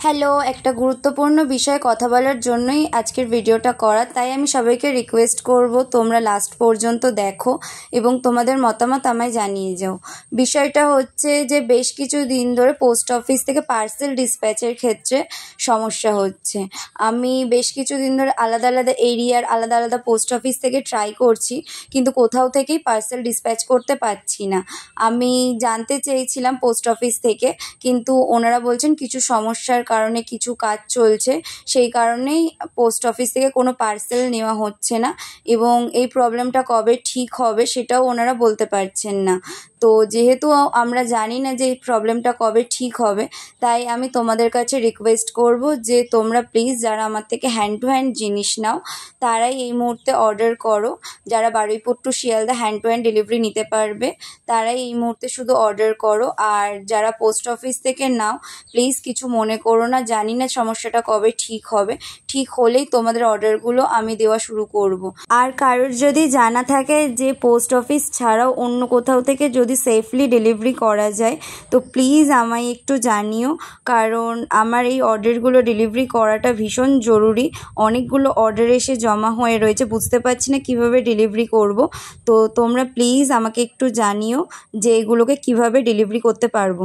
Hello, একটা গুরুত্বপূর্ণ বিষয়ে কথা বলার জন্যই আজকের ভিডিওটা করা। তাই আমি সবাইকে রিকোয়েস্ট করব তোমরা লাস্ট পর্যন্ত দেখো এবং তোমাদের মতামত আমায় জানিয়ে যাও। বিষয়টা হচ্ছে যে বেশ কিছু দিন ধরে পোস্ট অফিস থেকে পার্সেল ডিসপ্যাচের ক্ষেত্রে সমস্যা হচ্ছে। আমি বেশ কিছু দিন ধরে আলাদা আলাদা এরিয়ার আলাদা আলাদা পোস্ট অফিস থেকে ট্রাই করছি, কিন্তু কোথাও থেকেই পার্সেল ডিসপ্যাচ করতে পারছি না। আমি জানতে চেয়েছিলাম পোস্ট অফিস থেকে, কিন্তু ওনারা বলছেন কিছু সমস্যার কারণে কিছু কাজ চলছে, সেই কারণেই পোস্ট অফিস থেকে কোনো পার্সেল নেওয়া হচ্ছে না এবং এই প্রবলেমটা কবে ঠিক হবে সেটাও ওনারা বলতে পারছেন না। তো যেহেতু আমরা জানি না যে এই প্রবলেমটা কবে ঠিক হবে, তাই আমি তোমাদের কাছে রিকোয়েস্ট করব যে তোমরা প্লিজ যারা আমার থেকে হ্যান্ড টু হ্যান্ড জিনিস নাও তারাই এই মুহূর্তে অর্ডার করো। যারা Baruipur to Sealdah hand to hand delivery নিতে পারবে তারাই এই মুহূর্তে শুধু অর্ডার করো। আর যারা পোস্ট অফিস থেকে নাও প্লিজ কিছু মনে করো না, জানি না সমস্যাটা কবে ঠিক হবে, ঠিক হলেই তোমাদের অর্ডারগুলো আমি দেওয়া শুরু করব। আর কারোর যদি জানা থাকে যে পোস্ট অফিস ছাড়াও অন্য কোথাও থেকে যদি সেফলি ডেলিভারি করা যায় তো প্লিজ আমায় একটু জানিও, কারণ আমার এই অর্ডারগুলো ডেলিভারি করাটা ভীষণ জরুরি। অনেকগুলো অর্ডার এসে জমা হয়ে রয়েছে, বুঝতে পারছি না কীভাবে ডেলিভারি করব। তো তোমরা প্লিজ আমাকে একটু জানিও যে এগুলোকে কীভাবে ডেলিভারি করতে পারবো।